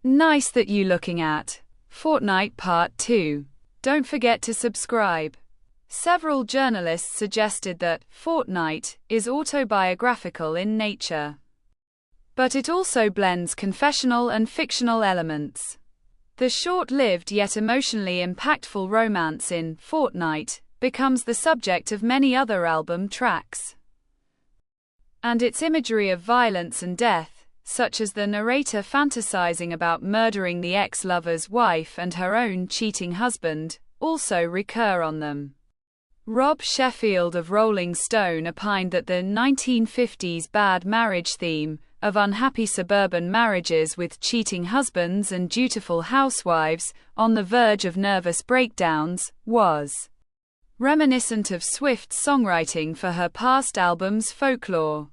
Nice that you looking at Fortnight Part 2. Don't forget to subscribe. Several journalists suggested that Fortnight is autobiographical in nature, but it also blends confessional and fictional elements. The short-lived yet emotionally impactful romance in Fortnight becomes the subject of many other album tracks, and its imagery of violence and death, such as the narrator fantasizing about murdering the ex-lover's wife and her own cheating husband, also recur on them. Rob Sheffield of Rolling Stone opined that the 1950s bad marriage theme of unhappy suburban marriages with cheating husbands and dutiful housewives on the verge of nervous breakdowns was reminiscent of Swift's songwriting for her past albums Folklore,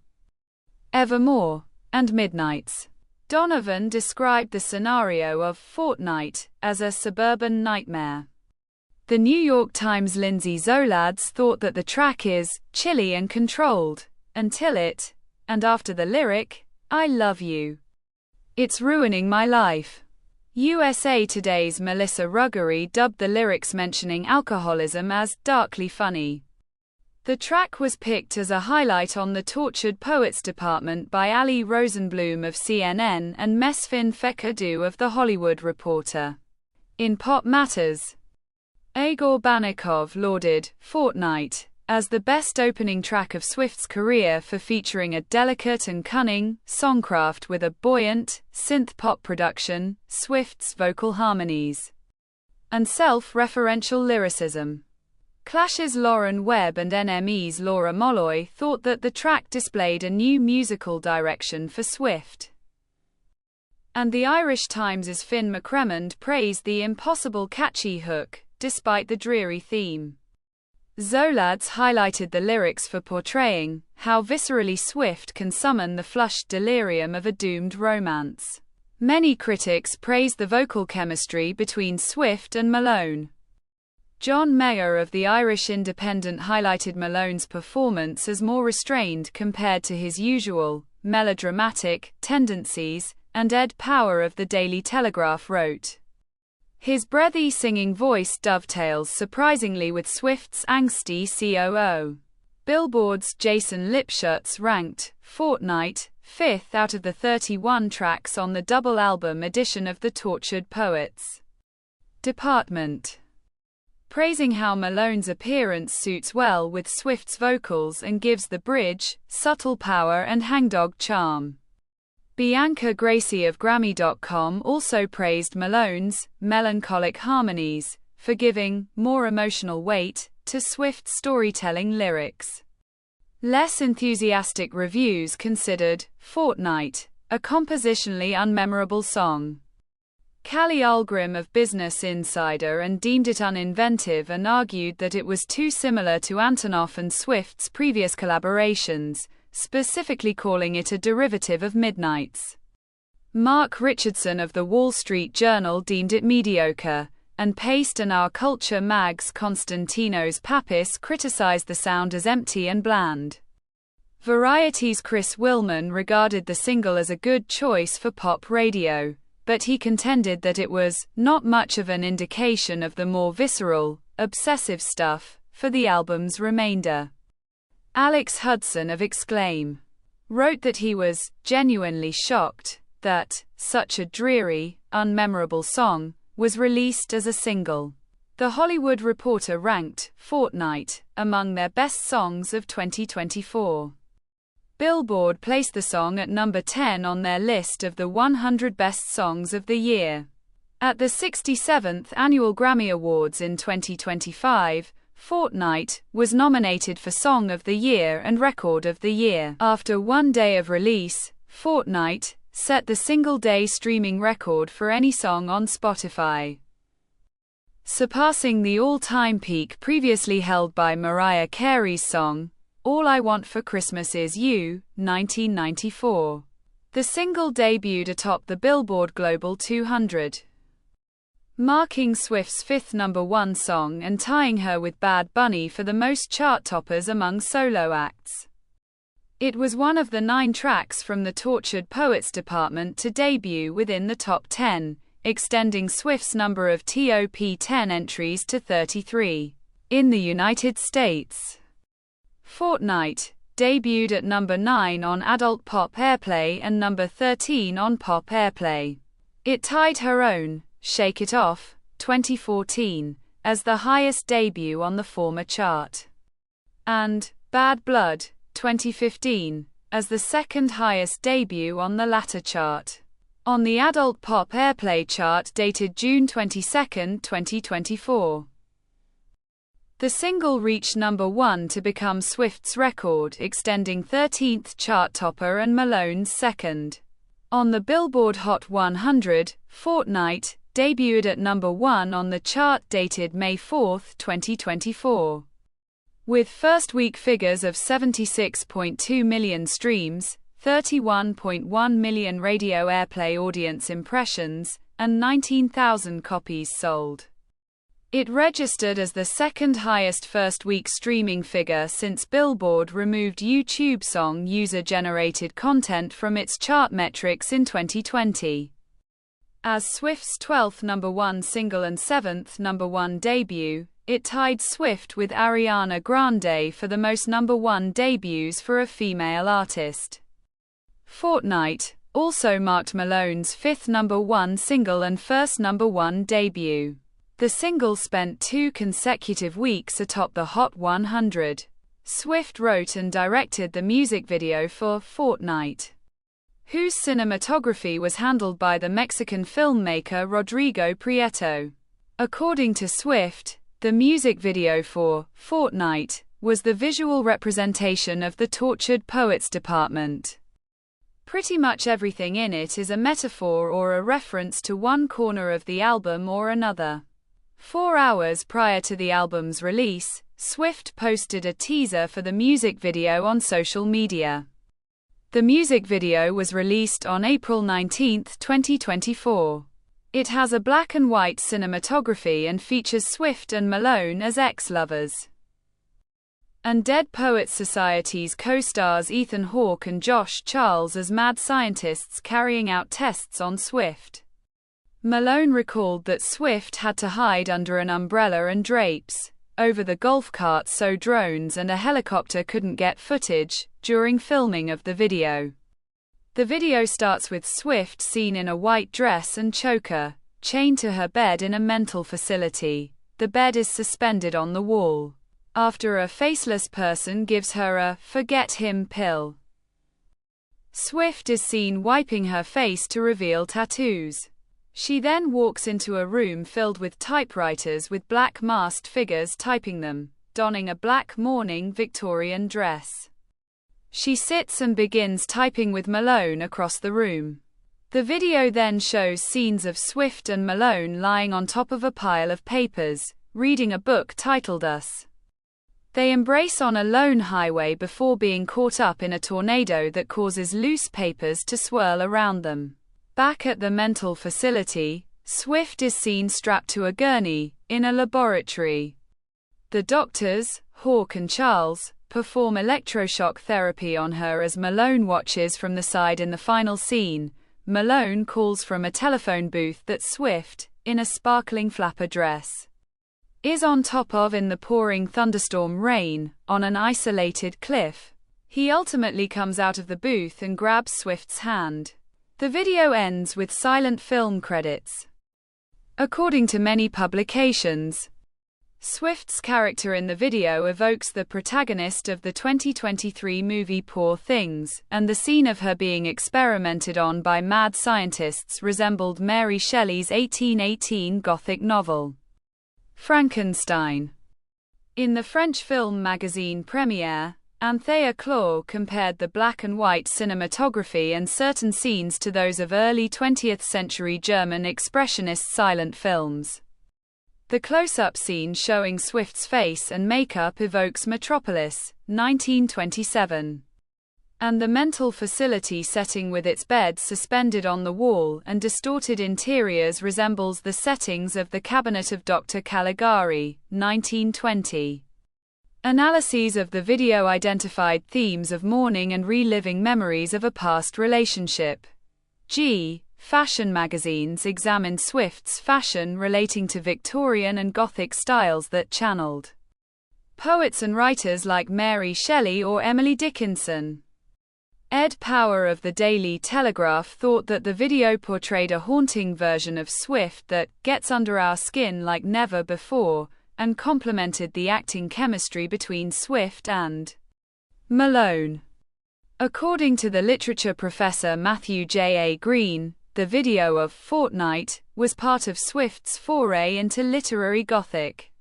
Evermore, and Midnights. Donovan described the scenario of Fortnight as a suburban nightmare. The New York Times' Lindsay Zoladz thought that the track is chilly and controlled until it, and after the lyric, "I love you. It's ruining my life." USA Today's Melissa Ruggery dubbed the lyrics mentioning alcoholism as darkly funny. The track was picked as a highlight on the Tortured Poets department by Ali Rosenblum of CNN and Mesfin Fekadu of The Hollywood Reporter. In Pop Matters, Igor Banikov lauded Fortnight as the best opening track of Swift's career for featuring a delicate and cunning songcraft with a buoyant, synth-pop production, Swift's vocal harmonies, and self-referential lyricism. Clash's Lauren Webb and NME's Laura Molloy thought that the track displayed a new musical direction for Swift, and the Irish Times' Finn McCremond praised the impossible catchy hook, despite the dreary theme. Zoladz highlighted the lyrics for portraying how viscerally Swift can summon the flushed delirium of a doomed romance. Many critics praised the vocal chemistry between Swift and Malone. John Mayer of the Irish Independent highlighted Malone's performance as more restrained compared to his usual melodramatic tendencies, and Ed Power of the Daily Telegraph wrote, "His breathy singing voice dovetails surprisingly with Swift's angsty COO." Billboard's Jason Lipschutz ranked Fortnight fifth out of the 31 tracks on the double album edition of the Tortured Poets department, praising how Malone's appearance suits well with Swift's vocals and gives the bridge subtle power and hangdog charm. Bianca Gracie of Grammy.com also praised Malone's melancholic harmonies for giving more emotional weight to Swift's storytelling lyrics. Less enthusiastic reviews considered Fortnight a compositionally unmemorable song. Callie Algrim of Business Insider and deemed it uninventive and argued that it was too similar to Antonoff and Swift's previous collaborations, specifically calling it a derivative of Midnights. Mark Richardson of The Wall Street Journal deemed it mediocre, and Paste and Our Culture mag's Konstantinos Papis criticized the sound as empty and bland. Variety's Chris Willman regarded the single as a good choice for pop radio, but he contended that it was not much of an indication of the more visceral, obsessive stuff for the album's remainder. Alex Hudson of Exclaim wrote that he was genuinely shocked that such a dreary, unmemorable song was released as a single. The Hollywood Reporter ranked Fortnight among their best songs of 2024. Billboard placed the song at number 10 on their list of the 100 best songs of the year. At the 67th Annual Grammy Awards in 2025, Fortnight was nominated for Song of the Year and Record of the Year. After one day of release, Fortnight set the single-day streaming record for any song on Spotify, surpassing the all-time peak previously held by Mariah Carey's song, All I Want for Christmas Is You, 1994. The single debuted atop the Billboard Global 200. Marking Swift's fifth #1 song and tying her with Bad Bunny for the most chart toppers among solo acts. It was one of the 9 tracks from the Tortured Poets department to debut within the top 10, extending Swift's number of top 10 entries to 33. In the United States, Fortnight debuted at number 9 on Adult Pop Airplay and number 13 on Pop Airplay. It tied her own Shake It Off, 2014, as the highest debut on the former chart, and Bad Blood, 2015, as the second highest debut on the latter chart. On the Adult Pop Airplay chart dated June 22, 2024. The single reached number 1 to become Swift's record, extending 13th chart topper and Malone's second. On the Billboard Hot 100, Fortnight debuted at number 1 on the chart dated May 4, 2024. With first-week figures of 76.2 million streams, 31.1 million radio airplay audience impressions, and 19,000 copies sold. It registered as the second highest first-week streaming figure since Billboard removed YouTube song user-generated content from its chart metrics in 2020. As Swift's 12th number 1 single and 7th number 1 debut, it tied Swift with Ariana Grande for the most number 1 debuts for a female artist. Fortnight also marked Malone's 5th number 1 single and first number 1 debut. The single spent 2 consecutive weeks atop the Hot 100. Swift wrote and directed the music video for Fortnight, whose cinematography was handled by the Mexican filmmaker Rodrigo Prieto. According to Swift, the music video for Fortnight was the visual representation of the Tortured Poets department. Pretty much everything in it is a metaphor or a reference to one corner of the album or another. 4 hours prior to the album's release, Swift posted a teaser for the music video on social media. The music video was released on April 19, 2024. It has a black and white cinematography and features Swift and Malone as ex-lovers, and Dead Poets Society's co-stars Ethan Hawke and Josh Charles as mad scientists carrying out tests on Swift. Malone recalled that Swift had to hide under an umbrella and drapes over the golf cart so drones and a helicopter couldn't get footage during filming of the video. The video starts with Swift seen in a white dress and choker, chained to her bed in a mental facility. The bed is suspended on the wall after a faceless person gives her a "forget him" pill. Swift is seen wiping her face to reveal tattoos. She then walks into a room filled with typewriters with black masked figures typing them, donning a black mourning Victorian dress. She sits and begins typing with Malone across the room. The video then shows scenes of Swift and Malone lying on top of a pile of papers, reading a book titled Us. They embrace on a lone highway before being caught up in a tornado that causes loose papers to swirl around them. Back at the mental facility, Swift is seen strapped to a gurney, in a laboratory. The doctors, Hawke and Charles, perform electroshock therapy on her as Malone watches from the side in the final scene. Malone calls from a telephone booth that Swift, in a sparkling flapper dress, is on top of in the pouring thunderstorm rain, on an isolated cliff. He ultimately comes out of the booth and grabs Swift's hand. The video ends with silent film credits. According to many publications, Swift's character in the video evokes the protagonist of the 2023 movie Poor Things, and the scene of her being experimented on by mad scientists resembled Mary Shelley's 1818 Gothic novel, Frankenstein. In the French film magazine Premiere, Anthea Claw compared the black and white cinematography and certain scenes to those of early 20th century German expressionist silent films. The close-up scene showing Swift's face and makeup evokes Metropolis, 1927. And the mental facility setting with its bed suspended on the wall and distorted interiors resembles the settings of the Cabinet of Dr. Caligari, 1920. Analyses of the video identified themes of mourning and reliving memories of a past relationship. G. Fashion magazines examined Swift's fashion relating to Victorian and Gothic styles that channeled poets and writers like Mary Shelley or Emily Dickinson. Ed Power of the Daily Telegraph thought that the video portrayed a haunting version of Swift that gets under our skin like never before, and complimented the acting chemistry between Swift and Malone. According to the literature professor Matthew J. A. Green, the video of Fortnight was part of Swift's foray into literary Gothic,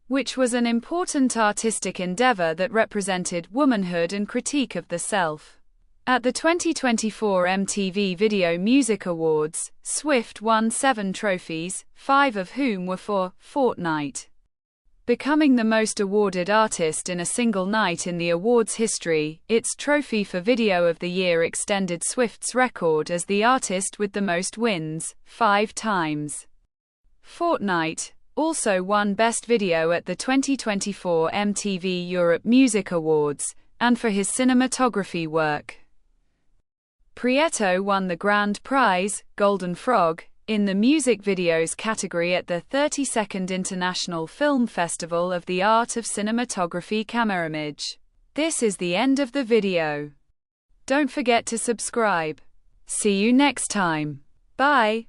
which was an important artistic endeavor that represented womanhood and critique of the self. At the 2024 MTV Video Music Awards, Swift won 7 trophies, 5 of whom were for Fortnight, becoming the most awarded artist in a single night in the awards history. Its trophy for Video of the Year extended Swift's record as the artist with the most wins, 5 times. Fortnight also won Best Video at the 2024 MTV Europe Music Awards, and for his cinematography work. Prieto won the grand prize, Golden Frog, in the music videos category at the 32nd International Film Festival of the Art of Cinematography Camerimage. This is the end of the video. Don't forget to subscribe. See you next time. Bye.